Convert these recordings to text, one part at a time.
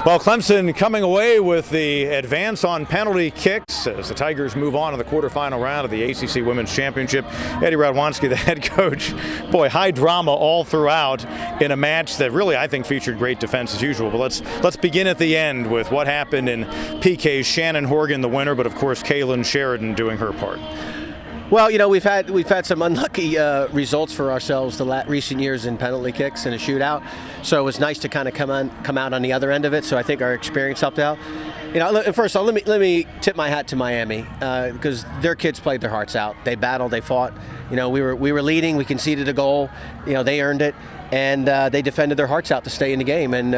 Well, Clemson coming away with the advance on penalty kicks as the Tigers move on to the quarterfinal round of the ACC Women's Championship. Eddie Radwanski, the head coach, boy, high drama all throughout in a match that really I think featured great defense as usual. But let's begin at the end with what happened in PK's. Shannon Horgan, the winner, but of course Kaylin Sheridan doing her part. Well, you know, we've had some unlucky results for ourselves the recent years in penalty kicks and a shootout. So it was nice to kind of come out on the other end of it. So I think our experience helped out. You know, first of all, let me tip my hat to Miami because their kids played their hearts out. They battled, they fought. You know, we were leading, we conceded a goal. You know, they earned it, and they defended their hearts out to stay in the game. And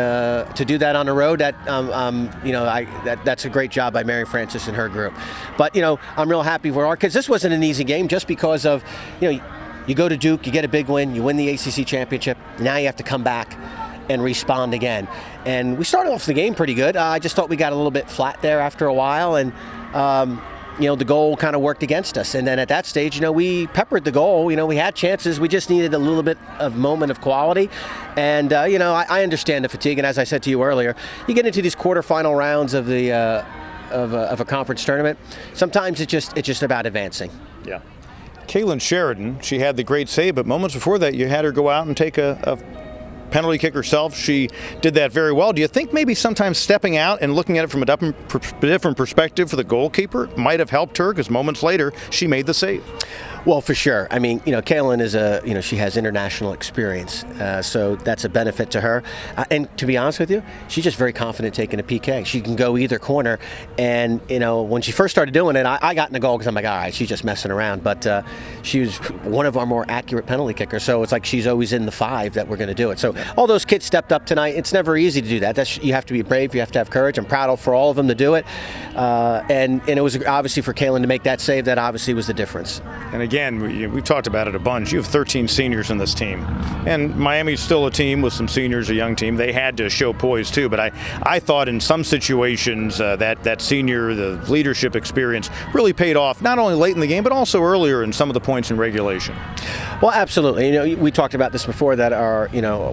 to do that on the road, that's a great job by Mary Francis and her group. But you know, I'm real happy for our kids. This wasn't an easy game just because of, you know, you go to Duke, you get a big win, you win the ACC championship. Now you have to come back and respond again. And we started off the game pretty good. I just thought we got a little bit flat there after a while, and you know, the goal kind of worked against us. And then at that stage, you know, we peppered the goal. You know, we had chances. We just needed a little bit of moment of quality. And you know, I understand the fatigue. And as I said to you earlier, you get into these quarterfinal rounds of the of a conference tournament. Sometimes it's just about advancing. Yeah. Kaylin Sheridan, she had the great save, but moments before that, you had her go out and take a penalty kick herself. She did that very well. Do you think maybe sometimes stepping out and looking at it from a different perspective for the goalkeeper might have helped her, because moments later she made the save? Well, for sure. I mean, you know, Kaylin is she has international experience, so that's a benefit to her. And to be honest with you, she's just very confident taking a PK. She can go either corner, and you know, when she first started doing it, I got in the goal because I'm like, all right, she's just messing around. But she was one of our more accurate penalty kickers, so it's like she's always in the five that we're going to do it. So all those kids stepped up tonight. It's never easy to do that. You have to be brave. You have to have courage. I'm proud for all of them to do it. And it was obviously for Kaylin to make that save. That obviously was the difference. And again, we've talked about it a bunch. You have 13 seniors in this team. And Miami's still a team with some seniors, a young team. They had to show poise too. But I thought in some situations that senior, the leadership experience really paid off, not only late in the game, but also earlier in some of the points in regulation. Well, absolutely. You know, we talked about this before, that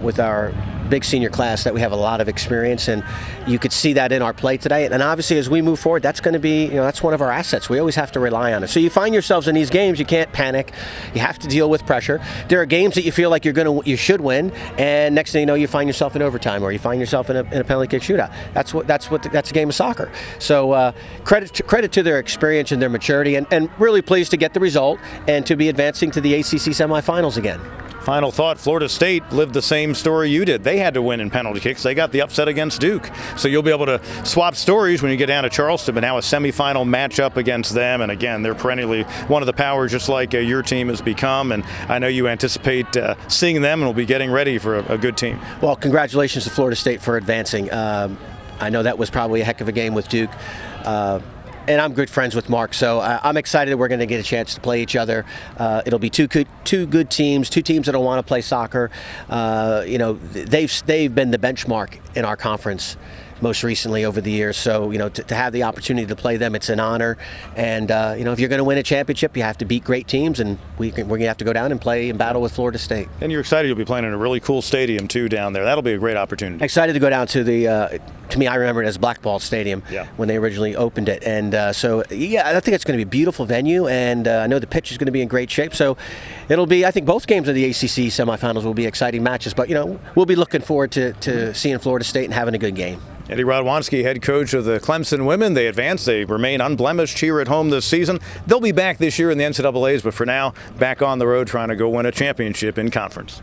with our big senior class, that we have a lot of experience, and you could see that in our play today. And obviously, as we move forward, that's going to be, you know, that's one of our assets. We always have to rely on it. So you find yourselves in these games, you can't panic. You have to deal with pressure. There are games that you feel like you should win, and next thing you know, you find yourself in overtime, or you find yourself in a penalty kick shootout. That's a game of soccer. So credit to their experience and their maturity, and really pleased to get the result and to be advancing to the ACC semifinals again. Final thought, Florida State lived the same story you did. They had to win in penalty kicks. They got the upset against Duke. So you'll be able to swap stories when you get down to Charleston, but now a semifinal matchup against them. And again, they're perennially one of the powers, just like your team has become. And I know you anticipate seeing them and will be getting ready for a good team. Well, congratulations to Florida State for advancing. I know that was probably a heck of a game with Duke. And I'm good friends with Mark, so I'm excited that we're going to get a chance to play each other. It'll be two good teams, two teams that want to play soccer. You know, they've been the benchmark in our conference most recently over the years. So, you know, to have the opportunity to play them, it's an honor. And, you know, if you're going to win a championship, you have to beat great teams, and we're going to have to go down and play and battle with Florida State. And you're excited you'll be playing in a really cool stadium, too, down there. That'll be a great opportunity. Excited to go down to the, to me, I remember it as Blackball Stadium when they originally opened it. And so, yeah, I think it's going to be a beautiful venue, and I know the pitch is going to be in great shape. So it'll be, I think both games of the ACC semifinals will be exciting matches. But, you know, we'll be looking forward to seeing Florida State and having a good game. Eddie Radwanski, head coach of the Clemson women. They advance. They remain unblemished here at home this season. They'll be back this year in the NCAAs, but for now, back on the road trying to go win a championship in conference.